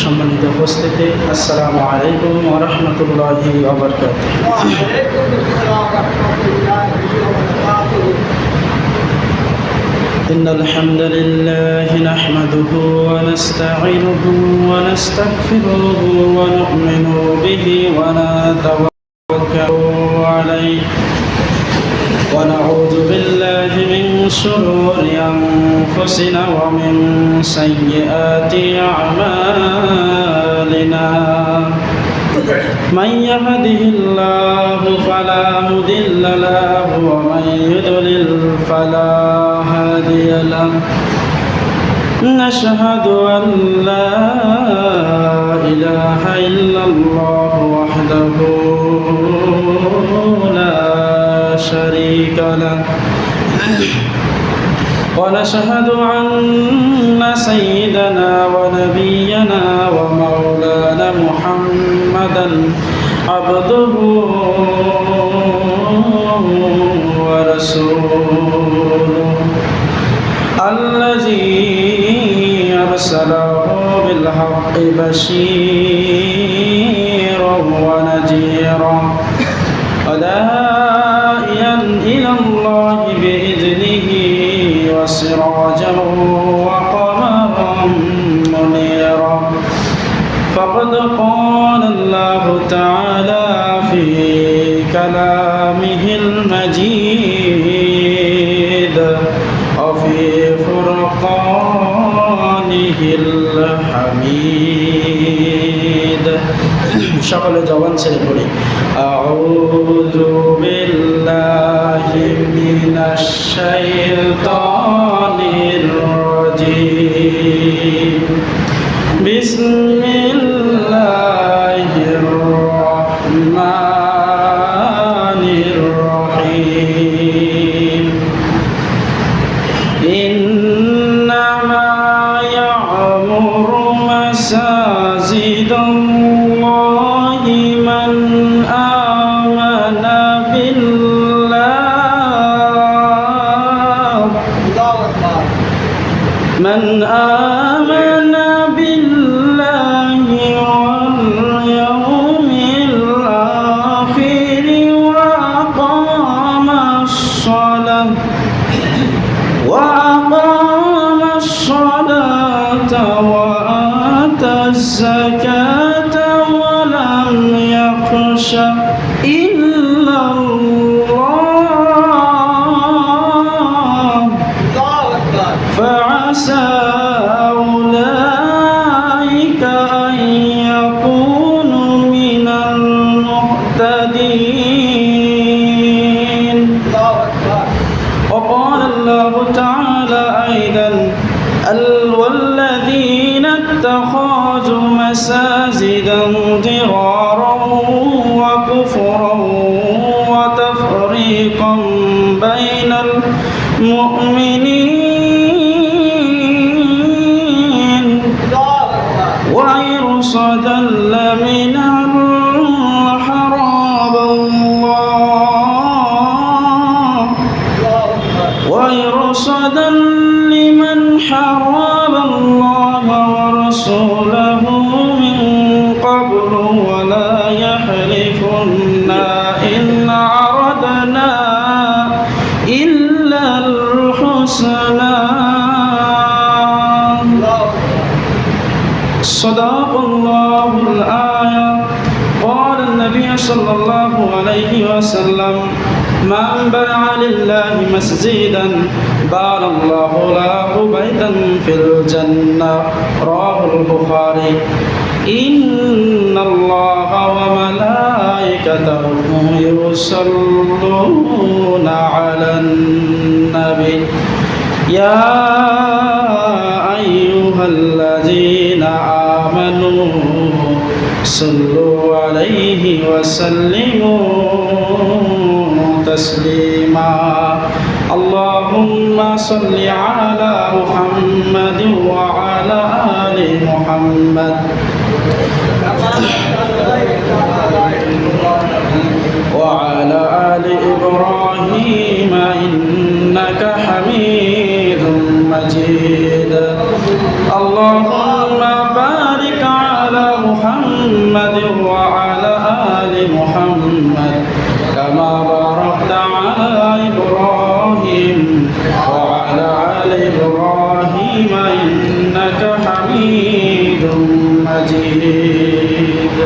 সম্মানিত উপস্থিতি, আসসালামু আলাইকুম ওয়া রাহমাতুল্লাহি ওয়া বারাকাতুহু। ইন্নাল হামদালিল্লাহি নাহমাদুহু ওয়া নাস্তাঈনুহু ওয়া নাস্তাগফিরুহু ওয়া নু'মিনু বিহি ওয়া নাতাওয়াক্কালু আলাইহি ونعوذ بالله من شرور أنفسنا ومن سيئات أعمالنا من يهده الله فلا مضل له ومن يضلل فلا هادي له نشهد أن لا إله إلا الله وحده لا شريك له ونشهد أن سيدنا ونبينا ومولانا محمدا عبده ورسوله الذي أرسله بالحق بشيرا ونذيرا وداعيا إلى الله بإذنه وسراجا وقمرا منيرا فقد قال الله تعالى في كلامه المجيد وفي فرقانه الحميد সকলে জবান ছেড়ে পড়ি আউযু বিল্লাহি মিনাশ শাইতানির রাজীম বিসমিল্লাহির রহমানির রহিম ইন্নামা ইয়া'মুরু মাসাজিদাল্লাহি মান আমানা বিল্লাহ من آمن بالله واليوم الآخر وأقام الصلاة وآتى الزكاة ولم يخش إلا الله فعسى أولئك أن يكونوا من المهتدين وقال الله تعالى أيضا والذين اتخذوا مساجدا ضرارا وكفرا وتفريقا بين المؤمنين وإرصادا لمن حرم الله وإرصادا لمن حرم الله ورسوله من قبل ولا يحلفن إن أردنا إلا الحسنى صدق الله الآية قال النبي صلى الله عليه وسلم من بنى لله مسجدا بنى الله له بيتا في الجنة رواه البخاري إن الله وملائكته يصلون على النبي يا أيها الذين آمنوا صلوا عليه وسلموا تسليما اللهم صل على محمد وعلى آل محمد وعلى آل إبراهيم إنك حميد مجيد اللهم بارك على محمد وعلى آل محمد كما باركت على إبراهيم وعلى آل إبراهيم إنك حميد مجيد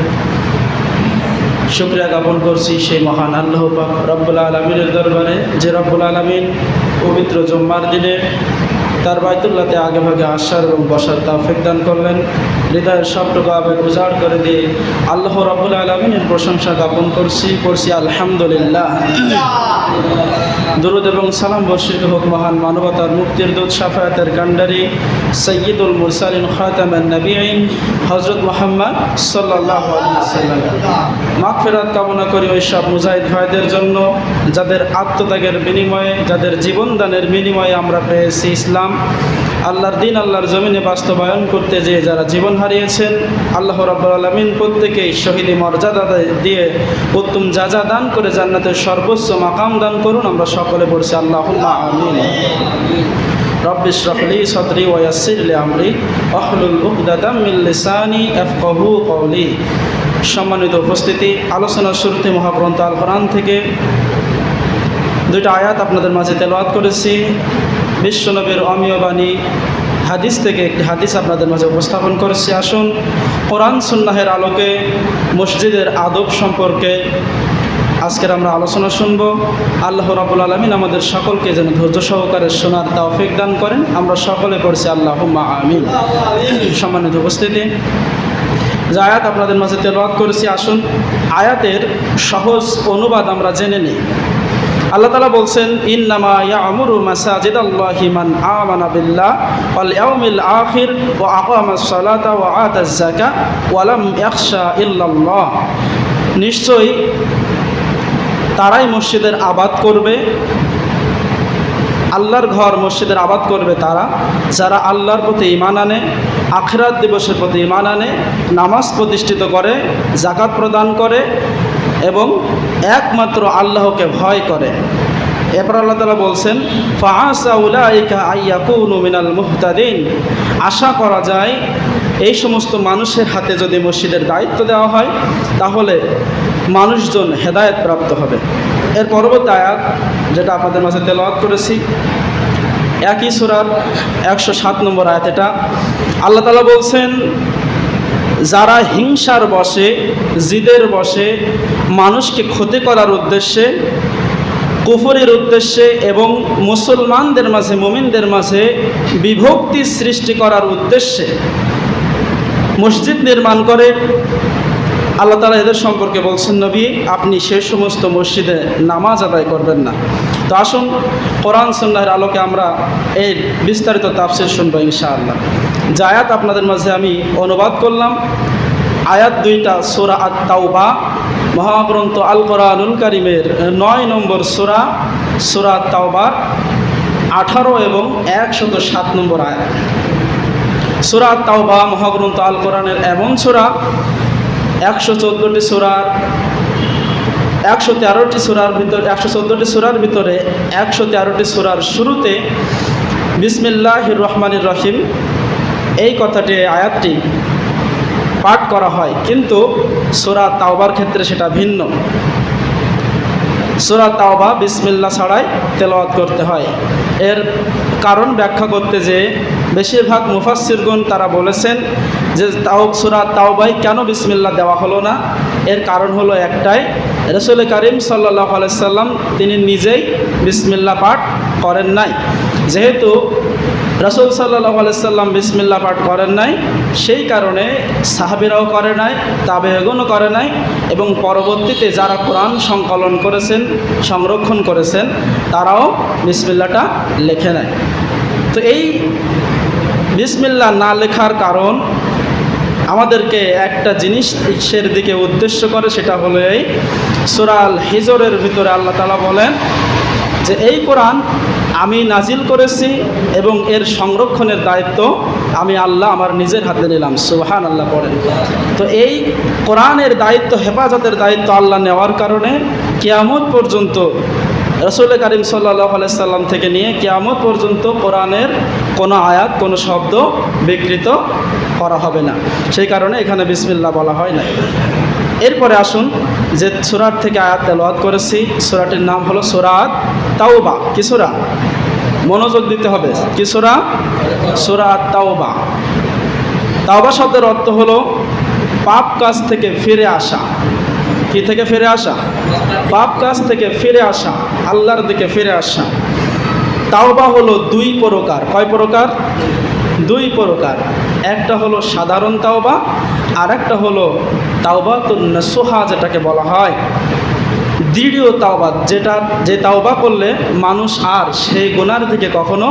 শুকরিয়া জ্ঞাপন করছি সেই মহান আল্লাহ পাক রব্বুল আলামিনের দরবারে যে রব্বুল আলামিন পবিত্র জুম্মার দিনে তার বাইতুল্লাহতে আগে ভাগে আসার এবং বসার তৌফিক দান করলেন। হৃদয়ের সবটুকু আবেগ উজাড় করে দিয়ে আল্লাহ রব্বুল আলামিনের প্রশংসা জ্ঞাপন করছি আলহামদুলিল্লাহ। দুরূদ এবং সালাম বর্ষিত হোক মহান মানবতার মুক্তির দূত শাফায়াতের কান্ডারি সৈয়দুল মুরসালিন খাতামুন নবিয়্যিন হযরত মুহাম্মদ সাল্লাল্লাহু আলাইহি ওয়াসাল্লাম। মাগফিরাত কামনা করি ওই সব মুজাহিদ ভাইদের জন্য যাদের আত্মত্যাগের বিনিময়ে, যাদের জীবনদানের বিনিময়ে আমরা পেয়েছি ইসলাম। আল্লাহর দিন আল্লাহর জমিনে বাস্তবায়ন করতে যেয়ে যারা জীবন হারিয়েছেন, আল্লাহ রাব্বুল আলামিন প্রত্যেকেই শহীদি মর্যাদা দিয়ে উত্তম জাযা দান করে জান্নাতের সর্বোচ্চ মাকাম দান করুন। আমরা সকলে পড়ছি আল্লাহুম্মা আমিন। রব্বি ইশরাহ লি সাদরি ওয়া ইয়াসসির লি আমরি ওয়াহলুল উকদাতাম মিন লিসানি ইয়াফকাহু কওলি। সম্মানিত উপস্থিতি, আলোচনার শুরুতে মহাগ্রন্থ আল কোরআন থেকে দুইটা আয়াত আপনাদের মাঝে তেলাওয়াত করেছি। বিশ্বনবীর অমীয় বাণী হাদিস থেকে একটি হাদিস আপনাদের মাঝে উপস্থাপন করেছি। আসুন কোরআন সুন্নাহের আলোকে মসজিদের আদব সম্পর্কে আজকের আমরা আলোচনা শুনব। আল্লাহ রাব্বুল আলামিন আমাদের সকলকে যেন ধৈর্য সহকারে শোনার তৌফিক দান করেন। আমরা সকলে পড়ছি আল্লাহুম্মা আমিন। সম্মানিত উপস্থিতি, যে আয়াত আপনাদের মাঝে তেলাওয়াত করেছি, আসুন আয়াতের সহজ অনুবাদ আমরা জেনে নিই। আল্লাহ তাআলা বলছেন, ইন্নামা ইয়ামুরু মাসাজিদাল্লাহি মান আমানা বিল্লাহ ওয়াল ইয়াউমিল আখির ওয়া আকামাস সালাতা ওয়া আতাজ যাকাত ওয়া লাম ইয়াখশা ইল্লাল্লাহ। নিশ্চয়ই তারাই মসজিদের আবাদ করবে, আল্লাহর ঘর মসজিদের আবাদ করবে তারা যারা আল্লাহর প্রতি ঈমান আনে, আখিরাত দিবসের প্রতি ঈমান আনে, নামাজ প্রতিষ্ঠিত করে, যাকাত প্রদান করে এবং একমাত্র আল্লাহকে ভয় করে। এরপর আল্লাহ তাআলা বলছেন, ফাআসা উলাইকা আইয়াকুনু মিনাল মুহতাদিন। আশা করা যায় এই সমস্ত মানুষের হাতে যদি মসজিদের দায়িত্ব দেওয়া হয় তাহলে মানুষজন হেদায়েত প্রাপ্ত হবে। এর পরবর্তী আয়াত যেটা আপনাদের মাঝে তেলাওয়াত করেছি, একই সূরার 107 নম্বর আয়াত। এটা আল্লাহ তাআলা বলছেন, যারা হিংসার বশে, জিদের বশে মানুষকে ক্ষতি করার উদ্দেশ্যে, কুফরের উদ্দেশ্যে এবং মুসলমানদের মাঝে, মুমিনদের মাঝে বিভক্তি সৃষ্টি করার উদ্দেশ্যে মসজিদ নির্মাণ করে, আল্লাহ তাআলা এদের সম্পর্কে বলছেন, নবী আপনি সে সমস্ত মসজিদে নামাজ আদায় করবেন না। তো আসুন কোরআন সুন্নাহের আলোকে আমরা এই বিস্তারিত তাফসীর শুনবো ইনশাআল্লাহ। যে আয়াত আপনাদের মাঝে আমি অনুবাদ করলাম, আয়াত দুইটা সূরা আত-তাওবা, মহাগ্রন্থ আল কোরআনুল কারীমের 9 নম্বর সূরা, সূরা আত-তাওবার 18 এবং 107 নম্বর আয়াত। সূরা আত-তাওবা মহাগ্রন্থ আল কোরআনের এমন সূরা, 114টি সূরার 113টি সূরার ভিতরে 114টি সূরার ভিতরে 113টি সূরার শুরুতে বিসমিল্লাহির রহমানির রহিম এই কথাটি, আয়াতটি পাঠ করা হয়, কিন্তু সূরা তাওবার ক্ষেত্রে সেটা ভিন্ন। সূরা তাওবা বিসমিল্লাহ ছাড়াই তেলাওয়াত করতে হয়। এর কারণ ব্যাখ্যা করতে যে বেশিরভাগ মুফাসসিরগণ তারা বলেছেন যে সূরা তাওবায় কেন বিসমিল্লাহ দেওয়া হলো না, এর কারণ হলো একটাই, রাসূল করিম সাল্লাল্লাহু আলাইহি সাল্লাম তিনি নিজেই বিসমিল্লাহ পাঠ করেন নাই। যেহেতু রাসূল সাল্লাল্লাহু আলাইহি সাল্লাম বিসমিল্লাহ পাঠ করেন নাই, সেই কারণে সাহাবীরাও করে নাই, তাবেঈগণও করে নাই এবং পরবর্তীতে যারা কোরআন সংকলন করেছেন, সংরক্ষণ করেছেন, তারাও বিসমিল্লাহটা লেখে নাই। তো এই বিসমিল্লাহ না লেখার কারণ আমাদেরকে একটা জিনিসের দিকে উদ্দেশ্য করে, সেটা হলো এই সূরা আল হিজরের ভিতরে আল্লাহ তাআলা বলেন যে এই কোরআন আমি নাজিল করেছি এবং এর সংরক্ষণের দায়িত্ব আমি আল্লাহ আমার নিজের হাতে নিলাম। সুবহানাল্লাহ পড়েন। তো এই কোরআনের দায়িত্ব, হেফাজতের দায়িত্ব আল্লাহ নেওয়ার কারণে কিয়ামত পর্যন্ত রাসূল করিম সাল্লাল্লাহু আলাইহি সাল্লাম থেকে নিয়ে কিয়ামত পর্যন্ত কোরআনের কোনো আয়াত কোনো শব্দ বিকৃত করা হবে না, সেই কারণে এখানে বিসমিল্লাহ বলা হয় না। এরপরে আসুন যে সূরার থেকে আয়াত তেলাওয়াত করেছি, সূরাটির নাম হলো সূরা তাওবা। কি সূরা? মনোযোগ দিতে হবে। কি সূরা? সূরা তাওবা। তাওবা শব্দের অর্থ হলো পাপ কাজ থেকে ফিরে আসা। কি থেকে ফিরে আসা? পাপ কাজ থেকে ফিরে আসা, আল্লাহর দিকে ফিরে আসা। তাওবা হলো দুই প্রকার। কয় প্রকার? দুই প্রকার। একটা হলো সাধারণ তাওবা, আর একটা হলো তাওবাতুন নাসুহা, যেটাকে বলা হয় দৃঢ় তাওবা, যে তাওবা করলে মানুষ আর সেই গুনার দিকে কখনো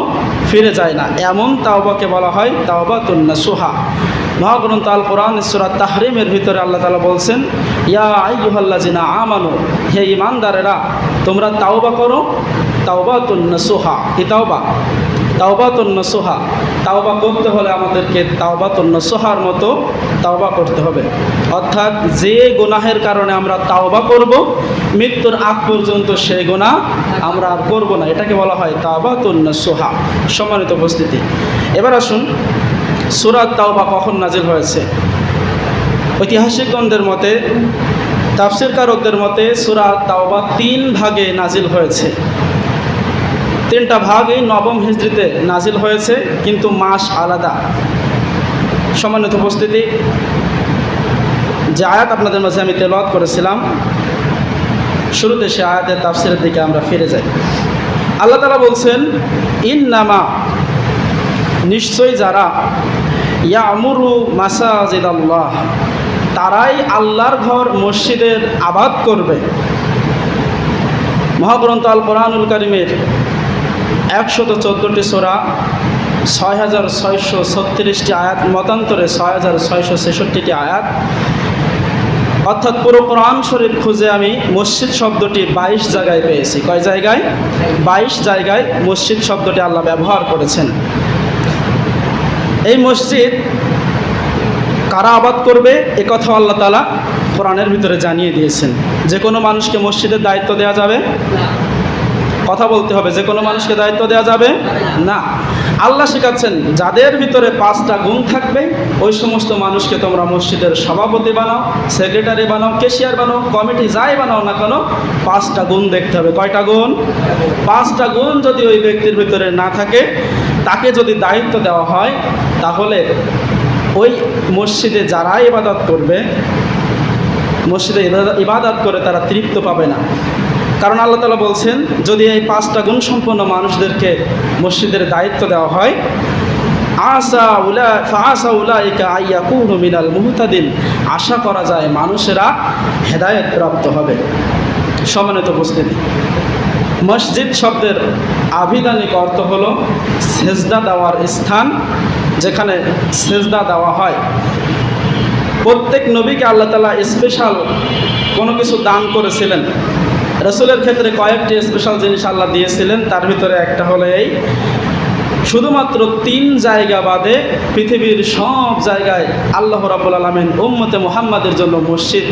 ফিরে যায় না, এমন তাওবাকে বলা হয় তাওবাতুন নাসুহা। মহাগ্রন্থ আল কোরআন সূরা তাহরিমের ভিতরে আল্লাহ তাআলা বলছেন, ইয়া আইয়ুহাল্লাযিনা আমানু, হে ঈমানদারেরা তোমরা তাওবা করো, তাওবাতুন নাসুহা। কি তাওবা? তাওবাতুন নাসুহা। তাওবা করতে হলে আমাদেরকে তাওবাতুন নাসুহার মতো তাওবা করতে হবে, অর্থাৎ যে গুনাহের কারণে আমরা তাওবা করব মৃত্যুর আগ পর্যন্ত সেই গুনাহ আমরা আর করব না, এটাকে বলা হয় তাওবাতুন নাসুহা। সম্মানিত উপস্থিতি, এবার আসুন সূরা তাওবা কখন নাজিল হয়েছে। ঐতিহাসিকগণদের মতে, তাফসীরকারকদের মতে সূরা তাওবা 3 ভাগে নাজিল হয়েছে। 3টা ভাগই নবম হিজরিতে নাজিল হয়েছে, কিন্তু মাস আলাদা। সম্মানিত উপস্থিতি, যে আয়াত আপনাদের মাঝে আমি তেলাওয়াত করেছিলাম, শুরুতে সে আয়াতের তাফসীরের দিকে আমরা ফিরে যাই। আল্লাহ তাআলা বলছেন, ইন্নামা, নিশ্চয়ই যারা ইয়ামুরু মাসাজিদাল্লাহ, তারাই আল্লাহর ঘর মসজিদের আবাদ করবে। মহাগ্রন্থ আল কোরআনুল কারীমের 114টি সূরা, 6636টি আয়াত, মতান্তরে 6666টি আয়াত, অর্থাৎ পুরো কোরআন শরীফ খুঁজে আমি মসজিদ শব্দটি 22 জায়গায় পেয়েছি। কয় জায়গায়? 22 জায়গায় মসজিদ শব্দটি আল্লাহ ব্যবহার করেছেন। এই মসজিদ কারা আবাদ করবে এ কথা আল্লাহ তাআলা কোরআনের ভিতরে জানিয়ে দিয়েছেন। যে কোনো মানুষকে মসজিদের দায়িত্ব দেওয়া যাবে? কথা বলতে হবে, যে কোনো মানুষকে দায়িত্ব দেওয়া যাবে না। আল্লাহ শেখাচ্ছেন, যাদের ভিতরে 5টা গুণ থাকবে ওই সমস্ত মানুষকে তোমরা মসজিদের সভাপতি বানাও, সেক্রেটারি বানাও, ক্যাশিয়ার বানাও, কমিটি যাই বানাও না কেন, 5টা গুণ দেখতে হবে। কয়টা গুণ? 5টা গুণ যদি ওই ব্যক্তির ভিতরে না থাকে, তাকে যদি দায়িত্ব দেওয়া হয়, তাহলে ওই মসজিদে যারা ইবাদত করবে, মসজিদে ইবাদত করে তারা তৃপ্ত পাবে না। কারণ আল্লাহ তাআলা বলছেন, যদি এই 5টা গুণ সম্পন্ন মানুষদেরকে মসজিদের দায়িত্ব দেওয়া হয়, ফাআসা উলাইকা আইয়াকুনু মিনাল মুহতাদিন, আশা করা যায় মানুষেরা হেদায়েত প্রাপ্ত হবে। সম্মানিত উপস্থিতি, মসজিদ শব্দের আভিধানিক অর্থ হলো সেজদা দেওয়ার স্থান, যেখানে সেজদা দেওয়া হয়। প্রত্যেক নবীকে আল্লাহ তাআলা স্পেশাল কোনো কিছু দান করেছিলেন। রাসূলের ক্ষেত্রে কয়েকটি স্পেশাল জিনিস আল্লাহ দিয়েছিলেন, তার ভিতরে একটা হলো এই, শুধুমাত্র 3 জায়গা বাদে পৃথিবীর সব জায়গায় আল্লাহ রাব্বুল আলামিন উম্মতে মুহাম্মাদের জন্য মসজিদ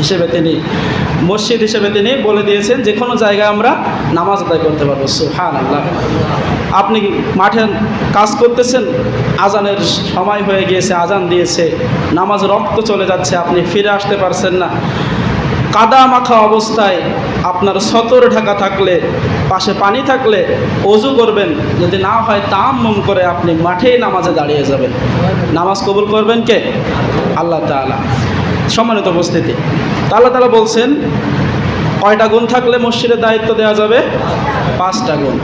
হিসেবে তিনি বলে দিয়েছেন, যে কোনো জায়গায় আমরা নামাজ আদায় করতে পারবো। সুবহানাল্লাহ। আপনি মাঠে কাজ করতেছেন, আজানের সময় হয়ে গিয়েছে, আজান দিয়েছে, নামাজ রক্ত চলে যাচ্ছে, আপনি ফিরে আসতে পারছেন না, কাদা মাখা অবস্থায় আপনার সতর ঢাকা থাকলে, পাশে পানি থাকলে ওযু করবেন, যদি না হয় তায়াম্মুম করে আপনি মাঠেই নামাজে দাঁড়িয়ে যাবেন। নামাজ কবুল করবেন কে? আল্লাহ তাআলা। সম্মানিত উপস্থিতি, আল্লাহ তাআলা বলছেন, কয়টা গুণ থাকলে মসজিদের দায়িত্ব দেওয়া যাবে? 5টা গুণ।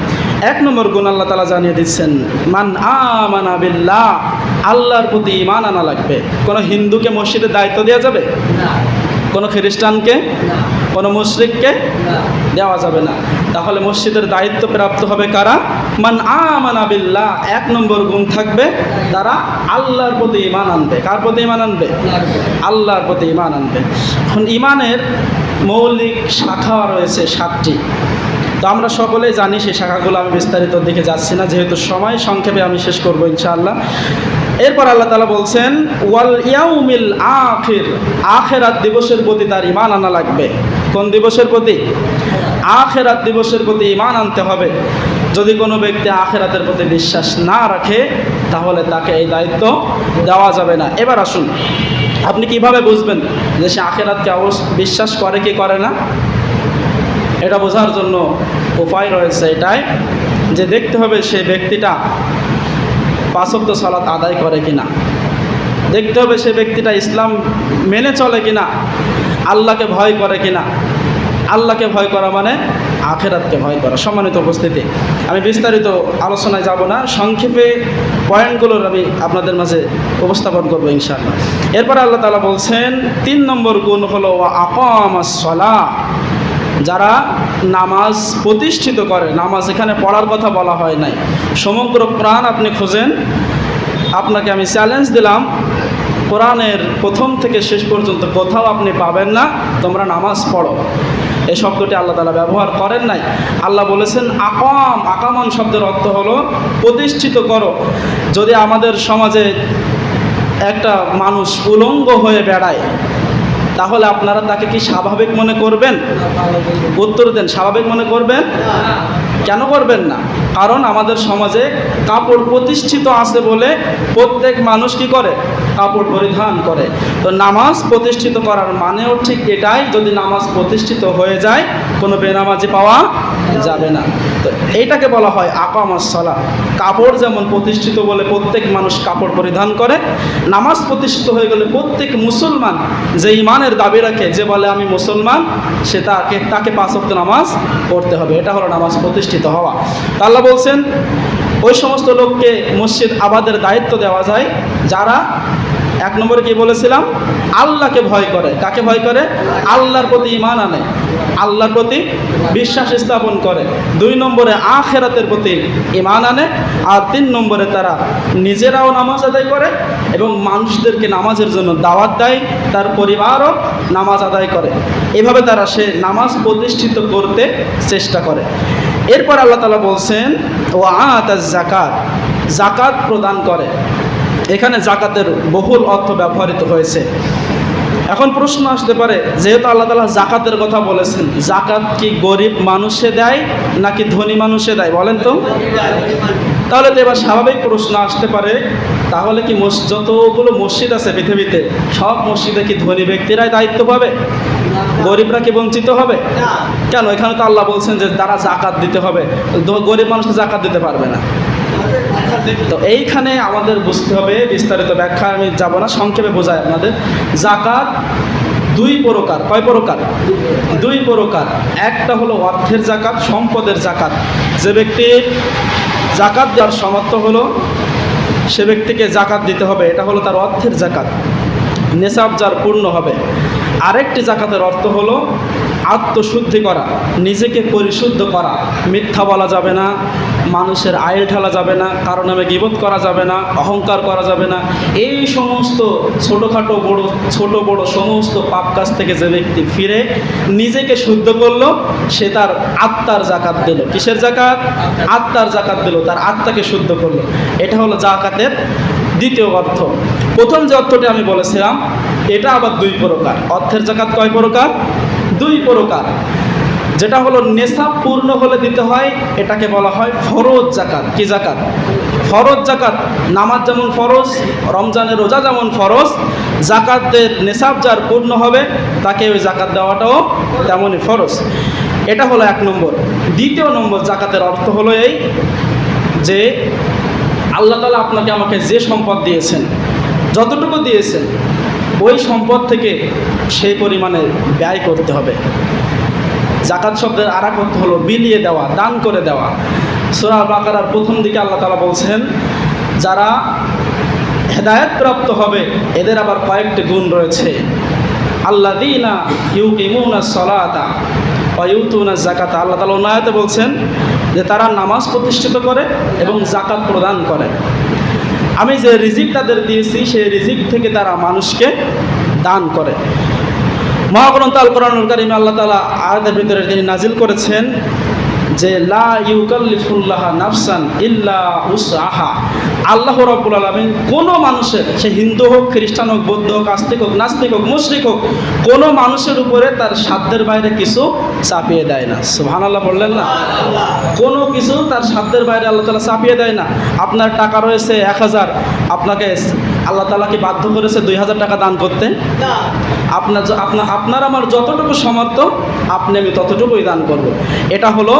1 নম্বর গুণ আল্লাহ তাআলা জানিয়ে দিচ্ছেন, মান আমানা বিল্লাহ, আল্লাহর প্রতি ঈমান আনা লাগবে। কোনো হিন্দুকে মসজিদের দায়িত্ব দেওয়া যাবে না, কোনো খ্রিস্টানকে, কোনো মুশরিককে দেওয়া যাবে না। তাহলে মসজিদের দায়িত্ব প্রাপ্ত হবে কারা? মান আমানা বিল্লাহ। 1 নম্বর গুণ থাকবে, তারা আল্লাহর প্রতি ঈমান আনবে। কার প্রতি ঈমান আনবে? আল্লাহর প্রতি ঈমান আনবে। এখন ঈমানের মৌলিক শাখা রয়েছে 7টি। তো আমরা সকলেই জানি সেই শাখাগুলো, আমি বিস্তারিত দিকে যাচ্ছি না, যেহেতু সময় সংক্ষেপে আমি শেষ করবো ইনশাআল্লাহ। এরপর আল্লাহ তাআলা বলছেন ওয়াল ইয়াউমিল আখির, আখিরাত দিবসের প্রতি তার ঈমান আনা লাগবে। কোন দিবসের প্রতি? আখিরাত দিবসের প্রতি ঈমান আনতে হবে। যদি কোনো ব্যক্তি আখিরাতের প্রতি বিশ্বাস না রাখে তাহলে তাকে এই দায়িত্ব দেওয়া যাবে না। এবার আসুন, আপনি কিভাবে বুঝবেন যে সে আখিরাতকে বিশ্বাস করে কি করে না? এটা বোঝার জন্য উপায় রয়েছে এটাই যে দেখতে হবে সে ব্যক্তিটা 5 ওয়াক্ত সালাত আদায় করে কিনা, দেখতে হবে সে ব্যক্তিটা ইসলাম মেনে চলে কিনা, আল্লাহকে ভয় করে কিনা। আল্লাহকে ভয় করা মানে আখিরাতকে ভয় করা। সম্মানিত উপস্থিতি, আমি বিস্তারিত আলোচনায় যাব না, সংক্ষেপে পয়েন্টগুলোর আমি আপনাদের মাঝে উপস্থাপন করবো ইনশাআল্লাহ। এরপর আল্লাহ তাআলা বলছেন 3 নম্বর গুণ হলো ওয়া আকামাস সালাহ, যারা নামাজ প্রতিষ্ঠিত করে। নামাজ এখানে পড়ার কথা বলা হয় নাই, সমগ্র কোরআন আপনি খোঁজেন, আপনাকে আমি চ্যালেঞ্জ দিলাম, কোরআনের প্রথম থেকে শেষ পর্যন্ত কোথাও আপনি পাবেন না তোমরা নামাজ পড়ো, এই শব্দটি আল্লাহ তাআলা ব্যবহার করেন নাই। আল্লাহ বলেছেন আকামান শব্দের অর্থ হলো প্রতিষ্ঠিত করো। যদি আমাদের সমাজে একটা মানুষ উলঙ্গ হয়ে বেড়ায় তাহলে আপনারা তাকে কি স্বাভাবিক মনে করবেন? উত্তর দেন, স্বাভাবিক মনে করবেন? কেন করবেন না? কারণ আমাদের সমাজে কাপড় প্রতিষ্ঠিত আছে বলে প্রত্যেক মানুষ কি করে? কাপড় পরিধান করে। তো নামাজ প্রতিষ্ঠিত করার মানেও ঠিক এটাই, যদি নামাজ প্রতিষ্ঠিত হয়ে যায় কোনো বেনামাজি পাওয়া যাবে না। তো এইটাকে বলা হয় আকামাস সালাহ। কাপড় যেমন প্রতিষ্ঠিত বলে প্রত্যেক মানুষ কাপড় পরিধান করে, নামাজ প্রতিষ্ঠিত হয়ে গেলে প্রত্যেক মুসলমান যে ইমানের দাবি রাখে, যে বলে আমি মুসলমান, সে তাকে 5 ওয়াক্ত নামাজ পড়তে হবে। এটা হলো নামাজ প্রতিষ্ঠিত হওয়া। তা আল্লাহ বলছেন ওই সমস্ত লোককে মসজিদ আবাদের দায়িত্ব দেওয়া যায় যারা 1 নম্বরে কি বলেছিলাম? আল্লাহকে ভয় করে। কাকে ভয় করে? আল্লাহর প্রতি ঈমান আনে, আল্লাহর প্রতি বিশ্বাস স্থাপন করে। 2 নম্বরে আখিরাতের প্রতি ঈমান আনে। আর 3 নম্বরে তারা নিজেরাও নামাজ আদায় করে এবং মানুষদেরকে নামাজের জন্য দাওয়াত দেয়, তার পরিবারও নামাজ আদায় করে। এভাবে তারা সে নামাজ প্রতিষ্ঠিত করতে চেষ্টা করে। এরপর আল্লাহ তাআলা বলছেন ওয়া আতাজ যাকাত, যাকাত প্রদান করে। এখানে যাকাতের বহুল অর্থ ব্যবহৃত হয়েছে। এখন প্রশ্ন আসতে পারে, যেহেতু আল্লাহ তাআলা যাকাতের কথা বলেছেন, যাকাত কি গরিব মানুষে দেয় নাকি ধনী মানুষে দেয় বলেন তো? তাহলে তো এবার স্বাভাবিক প্রশ্ন আসতে পারে, তাহলে কি যতগুলো মসজিদ আছে পৃথিবীতে সব মসজিদে কি ধনী ব্যক্তিরাই দায়িত্ব পাবে? গরিবরা কি বঞ্চিত হবে? কেন? এখানে তো আল্লাহ বলছেন যে তারা যাকাত দিতে হবে, গরিব মানুষ তো যাকাত দিতে পারবে না। তো এইখানে আমাদের বুঝতে হবে, বিস্তারিত ব্যাখ্যা আমি যাব না, সংক্ষেপে বোঝাই আপনাদের। যাকাত 2 প্রকার। কয় প্রকার? 2 প্রকার। একটা হলো অর্থের যাকাত, সম্পদের যাকাত। যে ব্যক্তির যাকাত দেওয়ার সামর্থ্য হলো সে ব্যক্তিকে যাকাত দিতে হবে, এটা হলো তার অর্থের যাকাত, নেশাব যার পূর্ণ হবে। আরেকটি যাকাতের অর্থ হলো আত্মশুদ্ধি করা, নিজেকে পরিশুদ্ধ করা। মিথ্যা বলা যাবে না, মানুষের আইল ঢালা যাবে না, কারো নামে গীবত করা যাবে না, অহংকার করা যাবে না। এই সমস্ত ছোট বড় সমস্ত পাপ কাজ থেকে যে ব্যক্তি ফিরে নিজেকে শুদ্ধ করলো, সে তার আত্মার যাকাত দিল। কিসের যাকাত? আত্মার যাকাত দিল, তার আত্মাকে শুদ্ধ করলো। এটা হলো যাকাতের দ্বিতীয় অর্থ। প্রথম যে অর্থটি আমি বলেছিলাম এটা আবার 2 প্রকার। অর্থের যাকাত কয় প্রকার? 2 প্রকার। যেটা হলো নেশাব পূর্ণ হলে দিতে হয়, এটাকে বলা হয় ফরজ যাকাত। কি যাকাত? ফরজ যাকাত। নামাজ যেমন ফরজ, রমজানের রোজা যেমন ফরজ, যাকাতের নেশাব যার পূর্ণ হবে তাকে ওই যাকাত দেওয়াটাও তেমনই ফরজ। এটা হলো 1 নম্বর। দ্বিতীয় নম্বর যাকাতের অর্থ হলো এই যে আল্লাহ তাআলা আপনাকে আমাকে যে সম্পদ দিয়েছেন, যতটুকু দিয়েছেন, ওই সম্পদ থেকে সেই পরিমাণে ব্যয় করতে হবে। যাকাত শব্দের আরেক অর্থ হলো বিলিয়ে দেওয়া, দান করে দেওয়া। সূরা বাকারার প্রথম দিকে আল্লাহ তাআলা বলছেন যারা হেদায়েত প্রাপ্ত হবে এদের আবার কয়েকটি গুণ রয়েছে। আল্লাযীনা ইউকিমুনাস সালাতা ওয়া ইউতুনাজ যাকাতা। আল্লাহ তাআলা অন্য আয়াতে বলছেন যে তারা নামাজ প্রতিষ্ঠিত করে এবং যাকাত প্রদান করে। আমি যে রিজিক তাদের দিয়েছি সেই রিজিক থেকে তারা মানুষকে দান করে। মহাগ্রন্থ আল কোরআনুল কারীমে আল্লাহ তাআলা আয়াতের ভিতরে তিনি নাজিল করেছেন যে লা ইউকাল্লিফুল্লাহ নাফসান ইল্লা উসআহা, আল্লাহ রাব্বুল আলামিন কোনো মানুষের, সে হিন্দু হোক, খ্রিস্টান হোক, বৌদ্ধ হোক, আস্তিক হোক, নাস্তিক হোক, মুশরিক হোক, কোনো মানুষের উপরে তার সাধ্যের বাইরে কিছু চাপিয়ে দেয় না। সুবহানাল্লাহ বললেন না? কোনো কিছু তার সাধ্যের বাইরে আল্লাহ তাআলা চাপিয়ে দেয় না। আপনার টাকা রয়েছে 1000, আপনাকে আল্লাহ তাআলা কি বাধ্য করেছে 2000 টাকা দান করতে? না। আপনার আমার যতটুকু সামর্থ্য আপনি আমি ততটুকুই দান করব। এটা হলো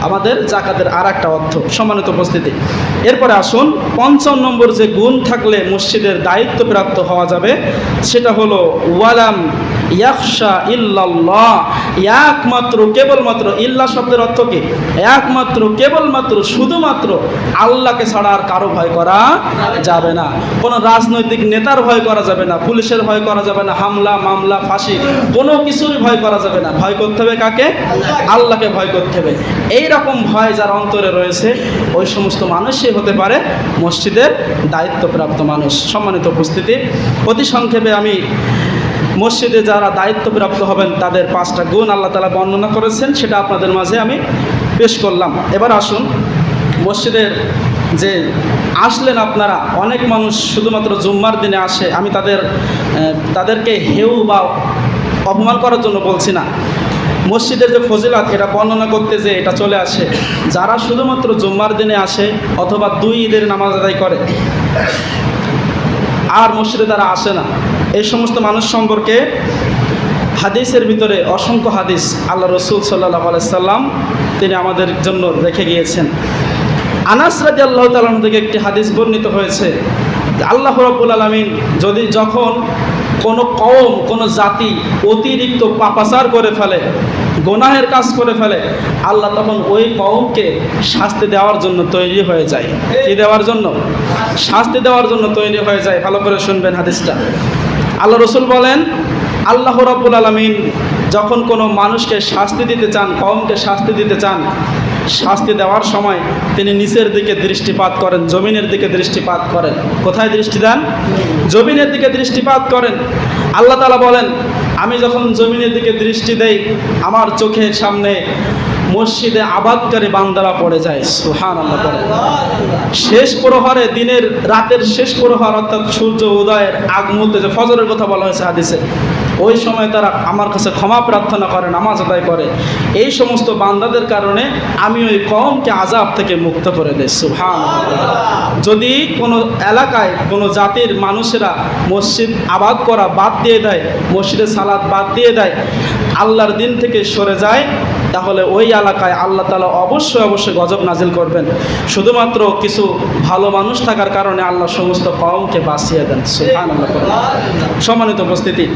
আমাদের জাকাতের আর একটা অর্থ। সম্মানিত উপস্থিতি, এরপরে আসুন ৫ম নম্বর যে গুণ থাকলে মসজিদের দায়িত্বপ্রাপ্ত হওয়া যাবে সেটা হলো ওয়ালাম ইয়াখশা ইল্লাল্লাহ, একমাত্র কেবলমাত্র, ইল্লা শব্দের অর্থ কি? একমাত্র কেবলমাত্র শুধুমাত্র আল্লাহকে ছাড়া আর কারো ভয় করা যাবে না। কোনো রাজনৈতিক নেতার ভয় করা যাবে না, পুলিশের ভয় করা যাবে না, হামলা মামলা ফাঁসি কোনো কিছুরই ভয় করা যাবে না। ভয় করতে হবে কাকে? আল্লাহকে ভয় করতে হবে। এই রকম ভয় যার অন্তরে রয়েছে ওই সমস্ত মানুষই হতে পারে মসজিদের দায়িত্বপ্রাপ্ত মানুষ। সম্মানিত উপস্থিতি, অতি সংক্ষেপে আমি মসজিদে যারা দায়িত্বপ্রাপ্ত হবেন তাদের 5টা গুণ আল্লাহ তাআলা বর্ণনা করেছেন, সেটা আপনাদের মাঝে আমি পেশ করলাম। এবার আসুন মসজিদের যে আসলেন আপনারা, অনেক মানুষ শুধুমাত্র জুম্মার দিনে আসে, আমি তাদেরকে হেউ বা অপমান করার জন্য বলছি না। মসজিদের যে ফজিলত এটা বর্ণনা করতে যে এটা চলে আসে, যারা শুধুমাত্র জুম্মার দিনে আসে অথবা 2 ঈদের নামাজ আদায় করে আর মসজিদে তারা আসে না, এই সমস্ত মানুষ সম্পর্কে হাদিসের ভিতরে অসংখ্য হাদিস আল্লাহ রসুল সাল্লাল্লাহু আলাইহি সাল্লাম তিনি আমাদের জন্য রেখে গিয়েছেন। আনাস রাদিয়াল্লাহু তাআলা থেকে একটি হাদিস বর্ণিত হয়েছে, আল্লাহ রাব্বুল আলামিন যখন কোনো কওম, কোনো জাতি অতিরিক্ত পাপাচার করে ফেলে, গুনাহের কাজ করে ফেলে, আল্লাহ তখন ওই কওমকে শাস্তি দেওয়ার জন্য তৈরি হয়ে যায়। কি দেওয়ার জন্য? শাস্তি দেওয়ার জন্য তৈরি হয়ে যায়। ভালো করে শুনবেন হাদিসটা। আল্লাহ রসুল বলেন, আল্লাহ রাব্বুল আলামিন যখন কোনো মানুষকে শাস্তি দিতে চান, কওমকে শাস্তি দিতে চান, শাস্তি দেওয়ার সময় তিনি নিচের দিকে দৃষ্টিপাত করেন, জমিনের দিকে দৃষ্টিপাত করেন। কোথায় দৃষ্টি দেন? জমিনের দিকে দৃষ্টিপাত করেন। আল্লাহ তাআলা বলেন, আমি যখন জমিনের দিকে দৃষ্টি দেই আমার চোখের সামনে মসজিদে আবাদকারী বান্দারা পড়ে যায়। সুবহানাল্লাহ পড়ে। শেষ প্রহরে, দিনের রাতের শেষ প্রহর অর্থাৎ সূর্য উদয়ের আগ মুহূর্তে, যে ফজরের কথা বলা হয়েছে হাদিসে, ওই সময় তারা আমার কাছে ক্ষমা প্রার্থনা করে, নামাজ আদায় করে। এই সমস্ত বান্দাদের কারণে আমি ওই কওমকে আযাব থেকে মুক্ত করে দেই। সুবহানাল্লাহ। যদি কোনো এলাকায় কোনো জাতির মানুষেরা মসজিদ আবাদ করা বাদ দিয়ে দেয়, মসজিদে সালাত বাদ দিয়ে দেয়, আল্লাহর দিন থেকে সরে যায়, তাহলে ওই এলাকায় আল্লাহ তাআলা অবশ্যই গজব নাজিল করবেন। শুধুমাত্র কিছু ভালো মানুষ থাকার কারণে আল্লাহ সমস্ত কওমকে বাঁচিয়ে দেন। সুবহানাল্লাহ। সম্মানিত উপস্থিতি,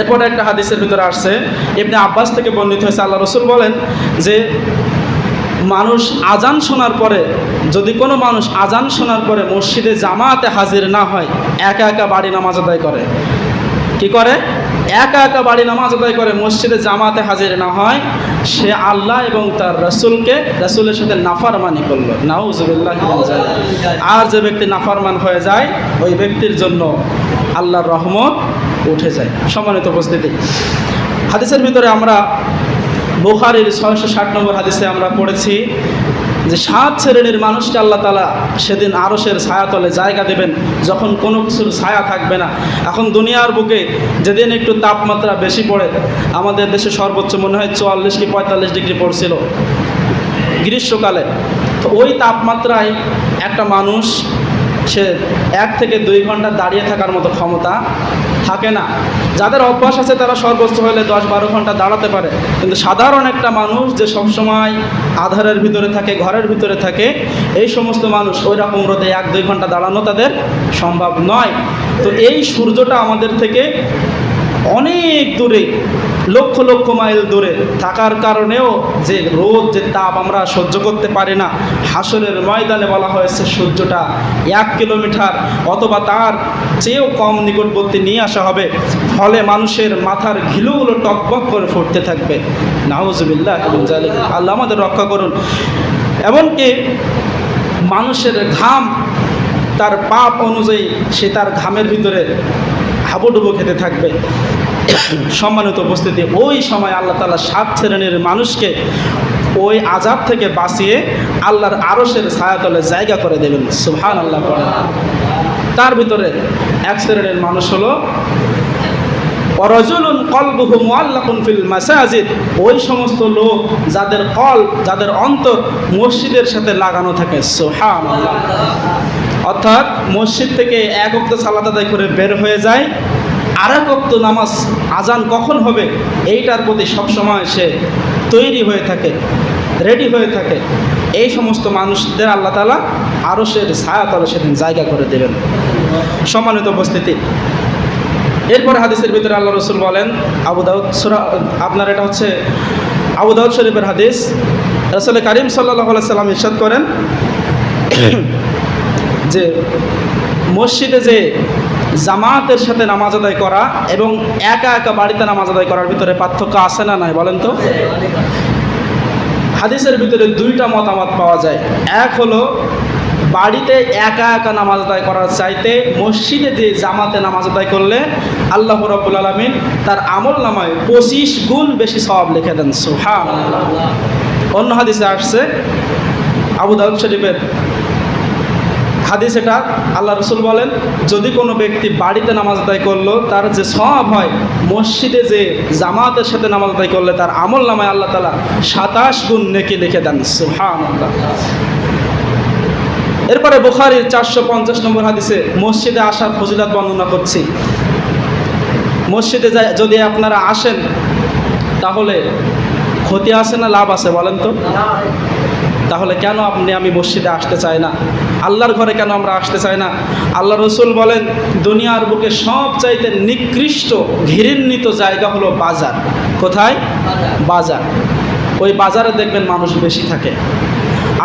এরপরে একটা হাদিসের ভিতরে আসছে, ইবনে আব্বাস থেকে বর্ণিত হয়েছে, আল্লাহ রসুল বলেন যে মানুষ আজান শোনার পরে, যদি কোনো মানুষ আজান শোনার পরে মসজিদে জামাতে হাজির না হয়, একা একা বাড়ি নামাজ আদায় করে, কি করে? একা একা বাড়ি নামাজ আদায় করে, মসজিদে জামাতে হাজির না হয়, সে আল্লাহ এবং তার রাসূলের সাথে নাফরমানি করলো। নাউযুবিল্লাহি মিন যালিক। আর যে ব্যক্তি নাফরমান হয়ে যায় ওই ব্যক্তির জন্য আল্লাহর রহমত উঠে যায়। সম্মানিত উপস্থিতি, হাদিসের ভিতরে আমরা বুখারীর 660 নম্বর হাদিসে আমরা পড়েছি যে 7 শ্রেণীর মানুষকে আল্লাহ তাআলা সেদিন আরশের ছায়াতলে জায়গা দেবেন, যখন কোনো কিছুর ছায়া থাকবে না। এখন দুনিয়ার বুকে যেদিন একটু তাপমাত্রা বেশি পড়ে, আমাদের দেশে সর্বোচ্চ মনে হয় 44 কি 45 ডিগ্রি পড়ছিল গ্রীষ্মকালে, তো ওই তাপমাত্রায় একটা মানুষ সে 1 থেকে 2 ঘন্টা দাঁড়িয়ে থাকার মতো ক্ষমতা থাকে না। যাদের অভ্যাস আছে তারা সর্বোচ্চ হলে 10-12 ঘন্টা দাঁড়াতে পারে, কিন্তু সাধারণ একটা মানুষ যে সবসময় আধারের ভিতরে থাকে, ঘরের ভিতরে থাকে, এই সমস্ত মানুষ ওই রকম রোদে 1-2 ঘন্টা দাঁড়ানো তাদের সম্ভব নয়। তো এই সূর্যটা আমাদের থেকে অনেক দূরে, লক্ষ লক্ষ মাইল দূরে থাকার কারণেও যে রোদ, যে তাপ আমরা সহ্য করতে পারি না। হাসরের ময়দানে বলা হয়েছে সূর্যটা 1 কিলোমিটার অথবা তার চেয়েও কম নিকটবর্তী নিয়ে আসা হবে, ফলে মানুষের মাথার ঘিলুগুলো টকবক করে ফুটতে থাকবে। নাউযুবিল্লাহি মিন যালিক। আল্লাহ আমাদের রক্ষা করুন। এমনকি মানুষের ঘাম তার পাপ অনুযায়ী সে তার ঘামের ভিতরে হাবুডুবু খেতে থাকবে। সম্মানিত উপস্থিতি, ওই সময় আল্লাহ তাআলা 7 শ্রেণীর মানুষকে ওই আযাব থেকে বাঁচিয়ে আল্লাহর আরশের ছায়াতলে জায়গা করে দেবেন। সুবহানাল্লাহ। তার ভিতরে এক শ্রেণীর মানুষ হলো ওয়ারাজুলুন কলবুহু মুআল্লাকুন ফিল মাসাজিদ, ওই সমস্ত লোক যাদের কলব, যাদের অন্তর মসজিদের সাথে লাগানো থাকে। সুবহানাল্লাহ। অর্থাৎ মসজিদ থেকে এক ওয়াক্ত সালাত আদায় করে বের হয়ে যায়, আর এক ওয়াক্ত নামাজ আজান কখন হবে এইটার প্রতি সবসময় সে তৈরি হয়ে থাকে, রেডি হয়ে থাকে। এই সমস্ত মানুষদের আল্লাহ তাআলা আরশের ছায়াতলে সেদিন জায়গা করে দেবেন। সম্মানিত উপস্থিতি, এরপরে হাদিসের ভিতরে আল্লাহ রসুল বলেন, আবু দাউদ আপনার এটা হচ্ছে আবু দাউদ শরীফের হাদিস, রাসূল কারীম সাল্লাল্লাহু আলাইহি সাল্লাম ইরশাদ করেন যে মসজিদে যে জামাতের সাথে নামাজ আদায় করা এবং একা একা বাড়িতে নামাজ আদায় করার ভিতরে পার্থক্য আছে না নাই বলেন তো? হাদিসের ভিতরে দুইটা মতামত পাওয়া যায়। এক হলো বাড়িতে একা একা নামাজ আদায় করার চাইতে মসজিদে যে জামাতে নামাজ আদায় করলে আল্লাহ রাব্বুল আলামিন তার আমল নামায় 25 গুণ বেশি সওয়াব লিখে দেন। সুবহানাল্লাহ। অন্য হাদিসে আসছে, আবু দাউদ শরীফের হাদিস এটা, আল্লাহ রসুল বলেন যদি কোনো ব্যক্তি বাড়িতে নামাজ আদায় করলো তার যে সওয়াব হয় মসজিদে যে জামাতের সাথে নামাজ আদায় করলে তার আমল নামায় আল্লাহ তাআলা 27 গুণ নেকি লিখে দেন। সুবহানাল্লাহ। এরপরে বুখারীর 450 নম্বর হাদিসে মসজিদে আসার ফজিলত বর্ণনা করছি। মসজিদে যদি আপনারা আসেন তাহলে ক্ষতি আছে না লাভ আছে বলেন তো? তাহলে কেন আমি মসজিদে আসতে চাই না, আল্লাহর ঘরে কেন আমরা আসতে চাই না? আল্লাহ রসুল বলেন দুনিয়ার বুকে সবচাইতে নিকৃষ্ট ঘৃণিত জায়গা হলো বাজার। কোথায়? বাজার। ওই বাজারে দেখবেন মানুষ বেশি থাকে।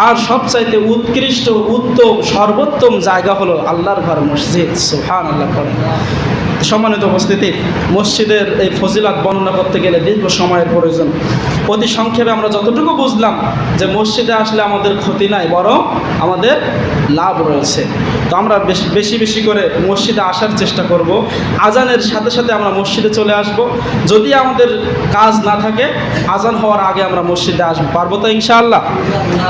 আর সবচাইতে উৎকৃষ্ট, উত্তম, সর্বোত্তম জায়গা হলো আল্লাহর ঘর, মসজিদ। সুবহানাল্লাহ। সম্মানিত উপস্থিতি, মসজিদের এই ফজিলত বর্ণনা করতে গেলে দীর্ঘ সময়ের প্রয়োজন। অতি সংক্ষেপে আমরা যতটুকু বুঝলাম যে মসজিদে আসলে আমাদের ক্ষতি নাই, বরং আমাদের লাভ রয়েছে। তো আমরা বেশি বেশি করে মসজিদে আসার চেষ্টা করব। আজানের সাথে সাথে আমরা মসজিদে চলে আসব। যদি আমাদের কাজ না থাকে আজান হওয়ার আগে আমরা মসজিদে আসবো, পারবো তো ইনশাআল্লাহ?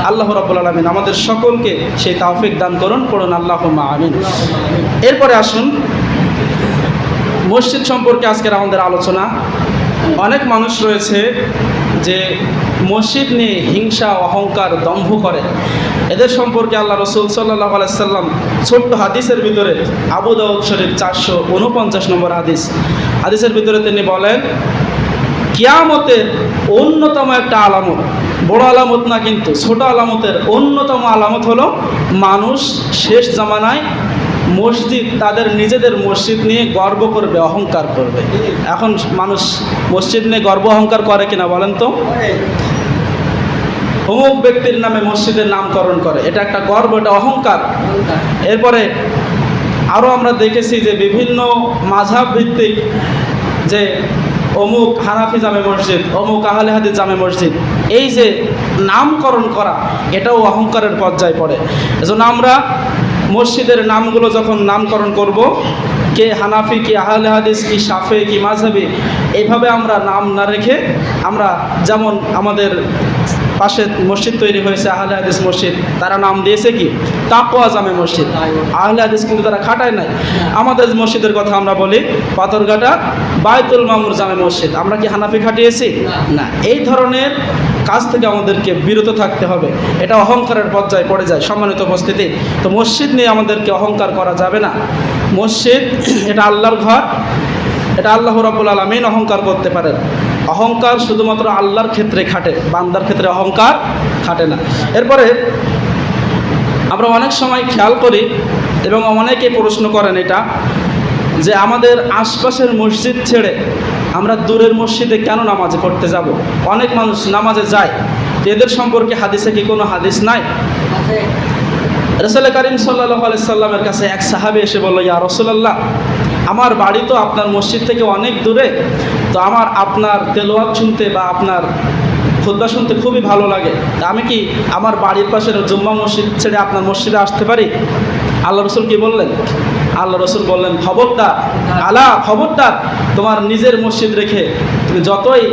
আল্লাহ রাব্বুল আলামিন আমাদের সকলকে সেই তৌফিক দান করুন, পড়ুন আল্লাহুম্মা আমিন। এরপরে আসুন মসজিদ সম্পর্কে আজকের আমাদের আলোচনা। অনেক মানুষ রয়েছে যে মসজিদ নিয়ে হিংসা, অহংকার, দম্ভ করে। এদের সম্পর্কে আল্লাহ রসুল সাল্লাল্লাহু আলাইহি সাল্লাম ছোট্ট হাদিসের ভিতরে, আবু দাউদ শরীফ 449 নম্বর হাদিস, হাদিসের ভিতরে তিনি বলেন কিয়ামতের অন্যতম একটা আলামত, বড় আলামত না কিন্তু ছোট আলামতের অন্যতম আলামত হলো মানুষ শেষ জামানায় মসজিদ, তাদের নিজেদের মসজিদ নিয়ে গর্ব করবে, অহংকার করবে। এখন মানুষ মসজিদ নিয়ে গর্ব অহংকার করে কিনা বলেন তো? অমুক ব্যক্তির নামে মসজিদের নামকরণ করে, এটা একটা গর্ব, এটা অহংকার। এরপরে আরও আমরা দেখেছি যে বিভিন্ন মাযহাব ভিত্তিক যে অমুক হানাফি জামে মসজিদ, অমুক আহলে হাদিস জামে মসজিদ, এই যে নামকরণ করা এটাও অহংকারের পর্যায়ে পড়ে। এজন্য আমরা মসজিদের নামগুলো যখন নামকরণ করব, কে হানাফি, কি আহলে হাদিস, কি শাফি, কি মাযহাবি, এইভাবে আমরা নাম না রেখে, আমরা যেমন আমাদের পাশে মসজিদ তৈরি হয়েছে আহলে হাদিস মসজিদ, তারা নাম দিয়েছে কি তাকওয়া জামে মসজিদ। আহলে হাদিস কিন্তু তারা খাটায় নাই। আমাদের মসজিদের কথা আমরা বলি পাথরঘাটা বায়তুল মামুর জামে মসজিদ, আমরা কি হানাফি খাটিয়েছি? না। এই ধরনের কাজ থেকে আমাদেরকে বিরত থাকতে হবে, এটা অহংকারের পর্যায়ে পড়ে যায়। সম্মানিত উপস্থিতি, তো মসজিদ নিয়ে আমাদেরকে অহংকার করা যাবে না। মসজিদ এটা আল্লাহর ঘর, এটা আল্লাহ রাব্বুল আলামিন অহংকার করতে পারেন। অহংকার শুধুমাত্র আল্লাহর ক্ষেত্রে খাটে, বান্দার ক্ষেত্রে অহংকার খাটে না। এরপরে আমরা অনেক সময় খেয়াল করি এবং অনেকে প্রশ্ন করেন এটা, যে আমাদের আশপাশের মসজিদ ছেড়ে আমরা দূরের মসজিদে কেন নামাজ পড়তে যাব? অনেক মানুষ নামাজে যায়, এদের সম্পর্কে হাদিসে কি কোনো হাদিস নাই? রাসূল কারীম সাল্লাল্লাহু আলাইহি সাল্লামের কাছে এক সাহাবী এসে বলল, ইয়া রাসূলুল্লাহ, আমার বাড়ি তো আপনার মসজিদ থেকে অনেক দূরে, তো আপনার তেলাওয়াত শুনতে বা আপনার খুতবা শুনতে খুবই ভালো লাগে। তা আমি কি আমার বাড়ির পাশের জুম্মা মসজিদ ছেড়ে আপনার মসজিদে আসতে পারি? আল্লাহ রসুল কি বললেন? আল্লাহ রসুল বললেন, খবরদার আলা, খবরদার, তোমার নিজের মসজিদ রেখে তুমি যতই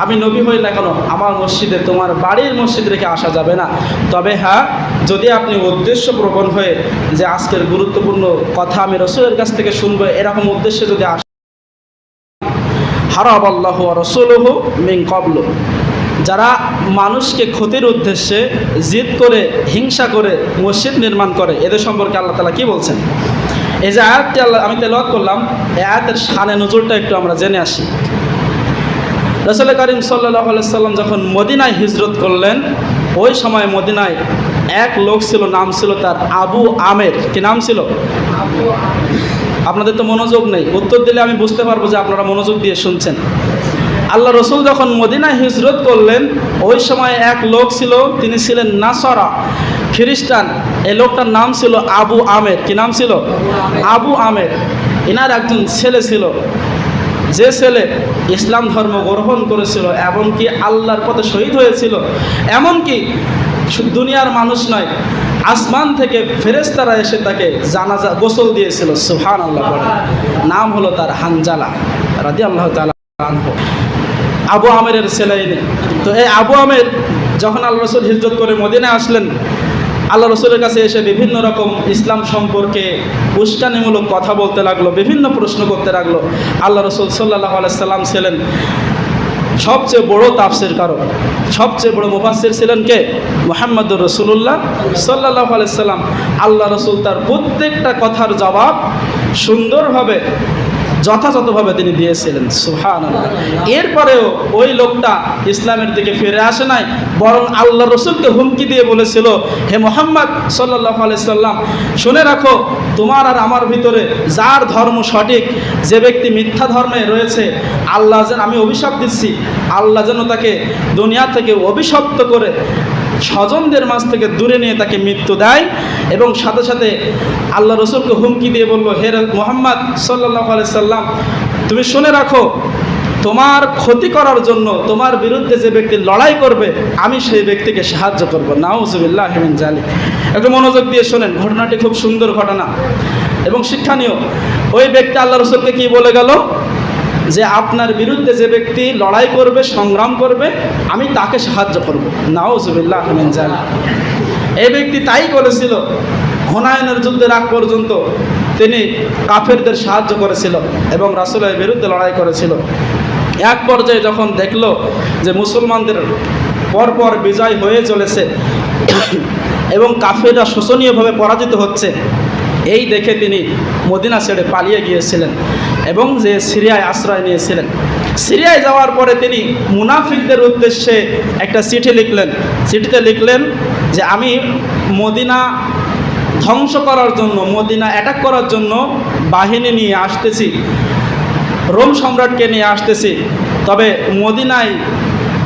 আমি নবী হই না কেন আমার মসজিদে, তোমার বাড়ির মসজিদ রেখে আসা যাবে না। তবে হ্যাঁ, যদি আপনি উদ্দেশ্যপ্রবণ হয়ে যে আজকের গুরুত্বপূর্ণ কথা আমি রসুলের কাছ থেকে শুনবো, এরকম উদ্দেশ্যে যদি আসে, হারাবাল্লাহু ওয়া রাসূলুহু মিন ক্বাবলু, যারা মানুষকে ক্ষতির উদ্দেশ্যে জিদ করে, হিংসা করে মসজিদ নির্মাণ করে, এদের সম্পর্কে আল্লাহ তাআলা কি বলছেন? এই যে আয়াতটি আমি তেলাওয়াত করলাম, এই আয়াতের শানে নজুলটা একটু আমরা জেনে আসি। রাসূল করিম সাল্লাল্লাহু আলাইহি সাল্লাম যখন মদিনায় হিজরত করলেন, ওই সময় মদিনায় এক লোক ছিল, নাম ছিল তার আবু আমের। কি নাম ছিল? আপনাদের তো মনোযোগ নেই, উত্তর দিলে আমি বুঝতে পারবো যে আপনারা মনোযোগ দিয়ে শুনছেন। আল্লাহ রসুল যখন মদিনায় হিজরত করলেন, ওই সময় এক লোক ছিল, তিনি ছিলেন নাসারা, খ্রিস্টান। এই লোকটার নাম ছিল আবু আমের। কি নাম ছিল? আবু আমের। এনার একজন ছেলে ছিল, যে ছেলে ইসলাম ধর্ম গ্রহণ করেছিল, এমনকি আল্লাহর পথে শহীদ হয়েছিল। এমনকি দুনিয়ার মানুষ নয়, আসমান থেকে ফেরেশতারা এসে তাকে জানাজা গোসল দিয়েছিল। সুবহানাল্লাহ। নাম হলো তার হানজালা রাদিয়াল্লাহু তাআলা আনহু। আবু আমেরের ছেলে। তো এই আবু আমের যখন আল্লাহ রসুল হিজরত করে মদিনায় আসলেন, আল্লাহ রসুলের কাছে এসে বিভিন্ন রকম ইসলাম সম্পর্কে উস্কানিমূলক কথা বলতে লাগলো, বিভিন্ন প্রশ্ন করতে লাগলো। আল্লাহ রসুল সাল্লাল্লাহু আলাইহি সাল্লাম ছিলেন সবচেয়ে বড় তাফসীরকারক, সবচেয়ে বড় মুফাসসির ছিলেন কে? মুহাম্মদুর রাসূলুল্লাহ সাল্লাল্লাহু আলাইহি সাল্লাম। আল্লাহ রসুল তার প্রত্যেকটা কথার জবাব সুন্দরভাবে, যথাযথভাবে তিনি দিয়েছিলেন। সুবহানাল্লাহ। এরপরেও ওই লোকটা ইসলামের দিকে ফিরে আসে নাই, বরং আল্লাহ রসুলকে হুমকি দিয়ে বলেছিল, হে মুহাম্মদ সাল্লাল্লাহু আলাইহি সাল্লাম, শুনে রাখো, তোমার আর আমার ভিতরে যার ধর্ম সঠিক, যে ব্যক্তি মিথ্যা ধর্মে রয়েছে, আল্লাহ যেন, আমি অভিশাপ দিচ্ছি, আল্লাহ যেন তাকে দুনিয়া থেকে অভিশপ্ত করে স্বজনদের মাঝ থেকে দূরে নিয়ে তাকে মৃত্যু দেয়। এবং সাথে সাথে আল্লাহ রসুলকে হুমকি দিয়ে বলল, হে মুহাম্মদ সাল্লাল্লাহু আলাইহি সাল্লাম, তুমি শুনে রাখো, তোমার ক্ষতি করার জন্য তোমার বিরুদ্ধে যে ব্যক্তি লড়াই করবে, আমি সেই ব্যক্তিকে সাহায্য করব। নাউযুবিল্লাহি মিন যালিক। একটু মনোযোগ দিয়ে শোনেন, ঘটনাটি খুব সুন্দর ঘটনা এবং শিক্ষণীয়। ওই ব্যক্তি আল্লাহ রসুলকে কি বলে গেল? যে আপনার বিরুদ্ধে যে ব্যক্তি লড়াই করবে, সংগ্রাম করবে, আমি তাকে সাহায্য করব। নাউযুবিল্লাহি মিন যালিক। এই ব্যক্তি তাই করেছিল। হুনাইনের যুদ্ধের আগ পর্যন্ত তিনি কাফেরদের সাহায্য করেছিল এবং রাসূলের বিরুদ্ধে লড়াই করেছিল। এক পর্যায়ে যখন দেখল যে মুসলমানদের পরপর বিজয় হয়ে চলেছে এবং কাফেররা শোচনীয়ভাবে পরাজিত হচ্ছে, এই দেখে তিনি মদিনা ছেড়ে পালিয়ে গিয়েছিলেন এবং যে সিরিয়ায় আশ্রয় নিয়েছিলেন। সিরিয়ায় যাওয়ার পরে তিনি মুনাফিকদের উদ্দেশ্যে একটা চিঠি লিখলেন। চিঠিতে লিখলেন যে আমি মদিনা ধ্বংস করার জন্য, মদিনা অ্যাটাক করার জন্য বাহিনী নিয়ে আসতেছি, রোম সম্রাটকে নিয়ে আসতেছি। তবে মদিনায়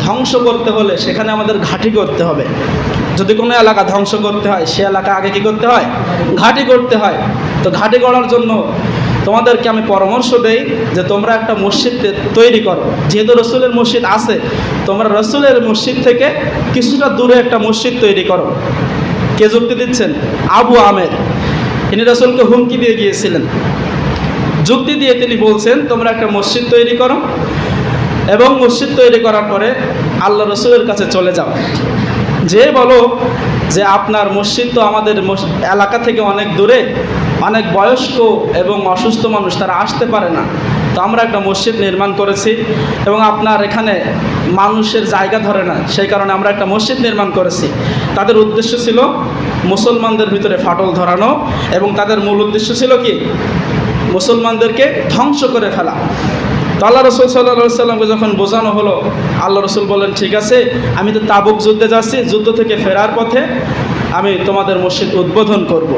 ধ্বংস করতে হলে সেখানে আমাদের ঘাঁটি করতে হবে। যদি কোনো এলাকা ধ্বংস করতে হয়, সে এলাকা আগে কী করতে হয়? ঘাঁটি করতে হয়। তো ঘাঁটি করার জন্য তোমাদেরকে আমি পরামর্শ দেই যে তোমরা একটা মসজিদ তৈরি করো। যেহেতু রসুলের মসজিদ আছে, তোমরা রসুলের মসজিদ থেকে কিছুটা দূরে একটা মসজিদ তৈরি করো। কে যুক্তি দিচ্ছেন? আবু আমের। তিনি রসুলকে হুমকি দিয়ে গিয়েছিলেন। যুক্তি দিয়ে তিনি বলছেন, তোমরা একটা মসজিদ তৈরি করো এবং মসজিদ তৈরি করার পরে আল্লাহ রসুলের কাছে চলে যাও, যে বলো যে আপনার মসজিদ তো আমাদের এলাকা থেকে অনেক দূরে, অনেক বয়স্ক এবং অসুস্থ মানুষ, তারা আসতে পারে না, তো আমরা একটা মসজিদ নির্মাণ করেছি এবং আপনার এখানে মানুষের জায়গা ধরে না, সেই কারণে আমরা একটা মসজিদ নির্মাণ করেছি। তাদের উদ্দেশ্য ছিল মুসলমানদের ভিতরে ফাটল ধরানো এবং তাদের মূল উদ্দেশ্য ছিল কি? মুসলমানদেরকে ধ্বংস করে ফেলা। তো আল্লাহ রসুল সাল্লাল্লাহু আলাইহি সাল্লামকে যখন বোঝানো হলো, আল্লাহ রসুল বললেন, ঠিক আছে, আমি তো তাবুক যুদ্ধে যাচ্ছি, যুদ্ধ থেকে ফেরার পথে আমি তোমাদের মসজিদ উদ্বোধন করব।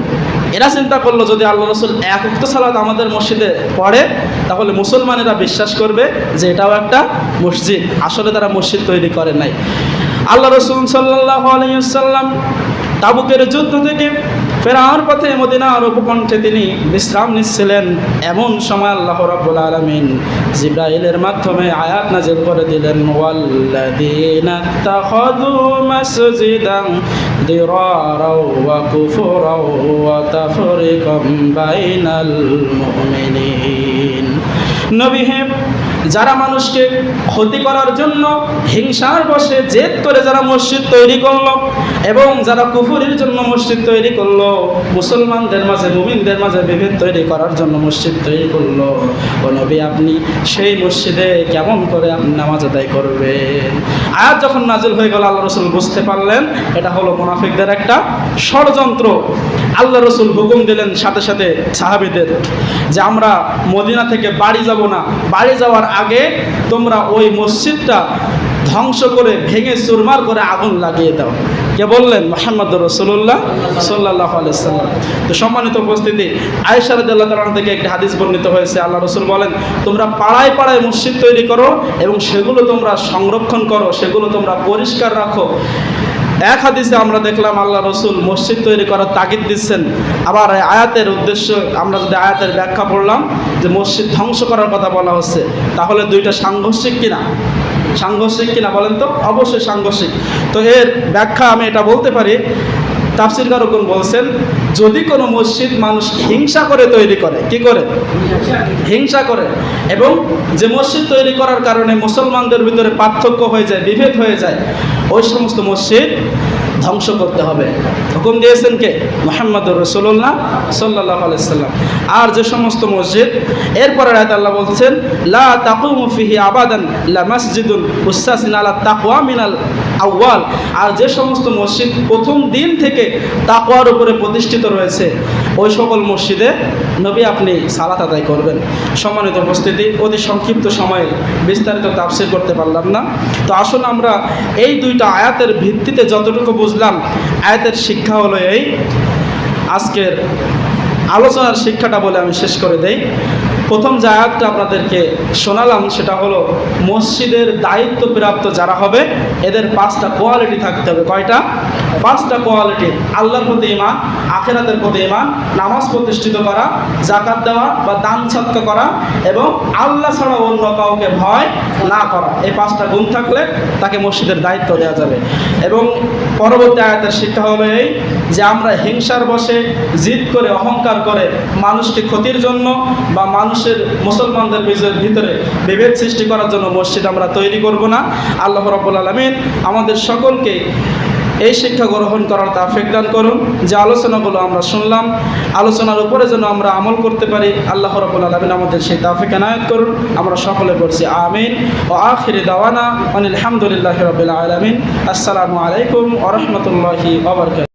এরা চিন্তা করলো, যদি আল্লাহ রসুল এক ওয়াক্ত সালাত আমাদের মসজিদে পড়ে, তাহলে মুসলমানেরা বিশ্বাস করবে যে এটাও একটা মসজিদ। আসলে তারা মসজিদ তৈরি করে নাই। আল্লাহ রসুল সাল্লাল্লাহু আলাইহি সাল্লাম তাবুকের যুদ্ধ থেকে ফেরার পথে মদিনার উপকণ্ঠে তিনি বিশ্রাম নিচ্ছিলেন। এমন সময় আল্লাহ রাব্বুল আলামিন জিবরাইলের মাধ্যমে আয়াত নাযিল করে দিলেন, ওয়াল্লাযীনা তাখাযু মাসজিদান দিরারাও ওয়া কুফরাও ওয়া তাফরিকাম বাইনাল মুমিনিন। নবী হে, যারা মানুষকে ক্ষতি করার জন্য হিংসার বশে জেদ করে যারা মসজিদ তৈরি করলো এবং যারা কুফরের জন্য মসজিদ তৈরি করলো, মুসলমানদের মাঝে মুমিনদের মাঝে বিভেদ তৈরি করার জন্য মসজিদ তৈরি করলো, ও নবী আপনি সেই মসজিদে কেমন করে আপনি নামাজ আদায় করবেন? আয়াত যখন নাজিল হয়ে গেল, আল্লাহ রসুল বুঝতে পারলেন এটা হলো মুনাফিকদের একটা ষড়যন্ত্র। আল্লাহ রসুল হুকুম দিলেন সাথে সাথে সাহাবীদের যে আমরা মদিনা থেকে বাড়ি যাব না, বাড়ি যাওয়ার আগে তোমরা ওই মসজিদটা ধ্বংস করে ভেঙে চুরমার করে আগুন লাগিয়ে দাও। কে বললেন? মুহাম্মদুর রাসূলুল্লাহ সাল্লাল্লাহু আলাইহি ওয়াসাল্লাম। তো সম্মানিত উপস্থিতি, আয়েশা রাদিয়াল্লাহু তাআলা থেকে একটি হাদিস বর্ণিত হয়েছে, আল্লাহ রাসূল বলেন, তোমরা পাড়ায় পাড়ায় মসজিদ তৈরি করো এবং সেগুলো তোমরা সংরক্ষণ করো, সেগুলো তোমরা পরিষ্কার রাখো। এক হাদিসে আমরা দেখলাম আল্লাহ রসুল মসজিদ তৈরি করার তাগিদ দিচ্ছেন। আবার আয়াতের উদ্দেশ্য, আমরা যদি আয়াতের ব্যাখ্যা পড়লাম যে মসজিদ ধ্বংস করার কথা বলা হচ্ছে, তাহলে দুইটা সাংঘর্ষিক কিনা? সাংঘর্ষিক কিনা বলেন তো? অবশ্যই সাংঘর্ষিক। তো এর ব্যাখ্যা আমি এটা বলতে পারি, তাফসীরকারগণ বলছেন, যদি কোনো মসজিদ মানুষ হিংসা করে তৈরি করে, কি করে? হিংসা করে, এবং যে মসজিদ তৈরি করার কারণে মুসলমানদের ভিতরে পার্থক্য হয়ে যায়, বিভেদ হয়ে যায়, ওই সমস্ত মসজিদ ধ্বংস করতে হবে। হুকুম দিয়েছেন কে? মুহাম্মদুর রাসূলুল্লাহ সাল্লাল্লাহু আলাইহি ওয়াসাল্লাম। আর যে সমস্ত মসজিদ, এরপরে আয়াত আল্লাহ বলছেন, লা তাকুমু ফিহি আবাদান লা মাসজিদুন উসসাসিন আলা তাকওয়া মিনাল আউয়াল। আর যে সমস্ত মসজিদ প্রথম দিন থেকে তাকওয়ার উপরে প্রতিষ্ঠিত রয়েছে, ওই সকল মসজিদে নবী আপনি সালাত আদায় করবেন। সম্মানিত উপস্থিতি, অতি সংক্ষিপ্ত সময়ে বিস্তারিত তাফসীর করতে পারলাম না। তো আসুন আমরা এই দুইটা আয়াতের ভিত্তিতে যতটুকু বুঝলাম, আয়াতের শিক্ষা হলো এই। আজকের আলোচনার শিক্ষাটা বলে আমি শেষ করে দেই। প্রথম যে আয়াতটা আপনাদেরকে শোনালাম সেটা হলো মসজিদের দায়িত্বপ্রাপ্ত যারা হবে এদের 5টা কোয়ালিটি থাকতে হবে। কয়টা? 5টা কোয়ালিটি। আল্লাহর প্রতি ঈমান, আখিরাতের প্রতি ঈমান, নামাজ প্রতিষ্ঠিত করা, যাকাত দেওয়া বা দান সদকা করা এবং আল্লাহ ছাড়া অন্য কাউকে ভয় না করা। এই 5টা গুণ থাকলে তাকে মসজিদের দায়িত্ব দেওয়া যাবে। এবং পরবর্তী আয়াতের শিক্ষা হলো এই যে আমরা হিংসার বশে জিদ করে অহংকার করে মানুষকে ক্ষতির জন্য বা মানুষের মুসলমানদের ভিতরে বিভেদ সৃষ্টি করার জন্য মসজিদ আমরা তৈরি করব না। আল্লাহ রাব্বুল আলামিন আমাদের সকলকে এই শিক্ষা গ্রহণ করার তৌফিক দান করুন। যে আলোচনাগুলো আমরা শুনলাম, আলোচনার উপরে যেন আমরা আমল করতে পারি, আল্লাহ রাব্বুল আলামিন আমাদের সেই তৌফিক এনায়েত করুন। আমরা সকলে বলছি আমিন। ওয়া আখিরি দাওয়ানা আলহামদুলিল্লাহি রাব্বিল আলামিন। আসসালামু আলাইকুম ওয়া রাহমাতুল্লাহি ওয়া বারাকাতুহু।